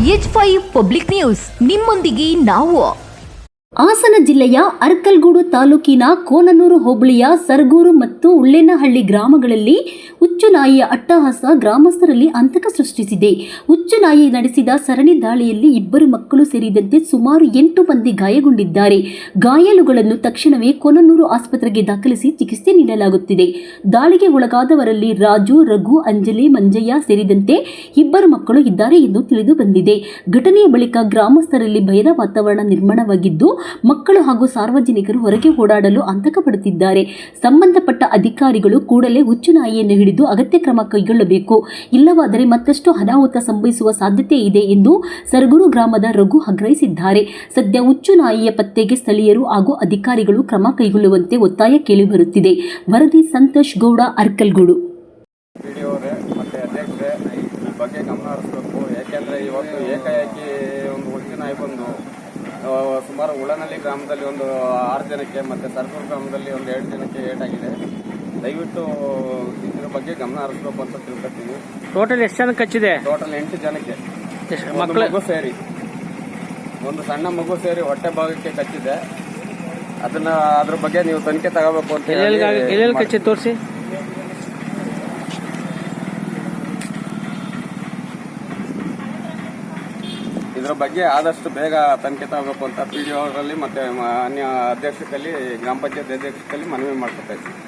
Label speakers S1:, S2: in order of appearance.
S1: H5 public news ನಿಮ್ಮೊಂದಿಗೆ ನಾವು.
S2: ಹಾಸನ ಜಿಲ್ಲೆಯ ಅರ್ಕಲಗೂಡು ತಾಲೂಕಿನ ಕೋನನೂರು ಹೋಬಳಿಯ ಸರಗೂರು ಮತ್ತು ಉಳ್ಳೇನಹಳ್ಳಿ ಗ್ರಾಮಗಳಲ್ಲಿ ಹುಚ್ಚುನಾಯಿಯ ಅಟ್ಟಹಾಸ ಗ್ರಾಮಸ್ಥರಲ್ಲಿ ಆತಂಕ ಸೃಷ್ಟಿಸಿದೆ. ಹುಚ್ಚುನಾಯಿ ನಡೆಸಿದ ಸರಣಿ ದಾಳಿಯಲ್ಲಿ 2 ಮಕ್ಕಳು ಸೇರಿದಂತೆ ಸುಮಾರು 8 ಮಂದಿ ಗಾಯಗೊಂಡಿದ್ದಾರೆ. ಗಾಯಾಳುಗಳನ್ನು ತಕ್ಷಣವೇ ಕೋನನೂರು ಆಸ್ಪತ್ರೆಗೆ ದಾಖಲಿಸಿ ಚಿಕಿತ್ಸೆ ನೀಡಲಾಗುತ್ತಿದೆ. ದಾಳಿಗೆ ಒಳಗಾದವರಲ್ಲಿ ರಾಜು, ರಘು, ಅಂಜಲಿ, ಮಂಜಯ್ಯ ಸೇರಿದಂತೆ 2 ಮಕ್ಕಳು ಇದ್ದಾರೆ ಎಂದು ತಿಳಿದು ಬಂದಿದೆ. ಘಟನೆಯ ಬಳಿಕ ಗ್ರಾಮಸ್ಥರಲ್ಲಿ ಭಯದ ವಾತಾವರಣ ನಿರ್ಮಾಣವಾಗಿದ್ದು, ಮಕ್ಕಳು ಹಾಗೂ ಸಾರ್ವಜನಿಕರು ಹೊರಗೆ ಓಡಾಡಲು ಆತಂಕ ಪಡುತ್ತಿದ್ದಾರೆ. ಸಂಬಂಧಪಟ್ಟ ಅಧಿಕಾರಿಗಳು ಕೂಡಲೇ ಹುಚ್ಚುನಾಯಿಯನ್ನು ಹಿಡಿದು ಅಗತ್ಯ ಕ್ರಮ ಕೈಗೊಳ್ಳಬೇಕು. ಇಲ್ಲವಾದರೆ ಮತ್ತಷ್ಟು ಅನಾಹುತ ಸಂಭವಿಸುವ ಸಾಧ್ಯತೆ ಇದೆ ಎಂದು ಸರಗೂರು ಗ್ರಾಮದ ರಘು ಆಗ್ರಹಿಸಿದ್ದಾರೆ. ಸದ್ಯ ಹುಚ್ಚುನಾಯಿಯ ಪತ್ತೆಗೆ ಸ್ಥಳೀಯರು ಹಾಗೂ ಅಧಿಕಾರಿಗಳು ಕ್ರಮ ಕೈಗೊಳ್ಳುವಂತೆ ಒತ್ತಾಯ ಕೇಳಿಬರುತ್ತಿದೆ. ವರದಿ ಸಂತೋಷ್ ಗೌಡ, ಅರ್ಕಲಗೂಡು.
S3: ಬಗ್ಗೆ ಗಮನ ಹರಿಸಬೇಕು. ಯಾಕೆಂದರೆ ಇವತ್ತು ಏಕಾಏಕಿ ಒಂದು ಹುಚ್ಚುನಾಯಿ ಬಂದು ಸುಮಾರು ಉಳ್ಳನಹಳ್ಳಿ ಗ್ರಾಮದಲ್ಲಿ ಒಂದು 6 ಜನಕ್ಕೆ ಮತ್ತು ಸರಗೂರು ಗ್ರಾಮದಲ್ಲಿ ಒಂದು 2 ಜನಕ್ಕೆ ಏಟಾಗಿದೆ. ದಯವಿಟ್ಟು ಇದ್ರ ಬಗ್ಗೆ ಗಮನ ಹರಿಸಬೇಕು ಅಂತ ತಿಳ್ಕೊತೀವಿ.
S4: ಟೋಟಲ್ ಎಷ್ಟು ಜನಕ್ಕೆ ಹಚ್ಚಿದೆ?
S3: ಟೋಟಲ್ 8 ಜನಕ್ಕೆ, ಮಗು ಸೇರಿ, ಒಂದು ಸಣ್ಣ ಮಗು ಸೇರಿ ಹೊಟ್ಟೆ ಭಾಗಕ್ಕೆ ಕಚ್ಚಿದೆ. ಅದ್ರ ಬಗ್ಗೆ ನೀವು ತನಿಖೆ ತಗೋಬೇಕು ಅಂತ
S4: ಹೇಳಿ ಕಚ್ಚಿ ತೋರಿಸಿ.
S3: ಇದರ ಬಗ್ಗೆ ಆದಷ್ಟು ಬೇಗ ತನಿಖೆ ತಗೋಬೇಕು ಅಂತ PDO ಅವರಲ್ಲಿ ಮತ್ತೆ ಅನ್ಯ ಅಧ್ಯಕ್ಷರಲ್ಲಿ, ಗ್ರಾಮ ಪಂಚಾಯತ್ ಅಧ್ಯಕ್ಷರಲ್ಲಿ ಮನವಿ ಮಾಡ್ಕೊತಾ ಇದ್ದೀವಿ.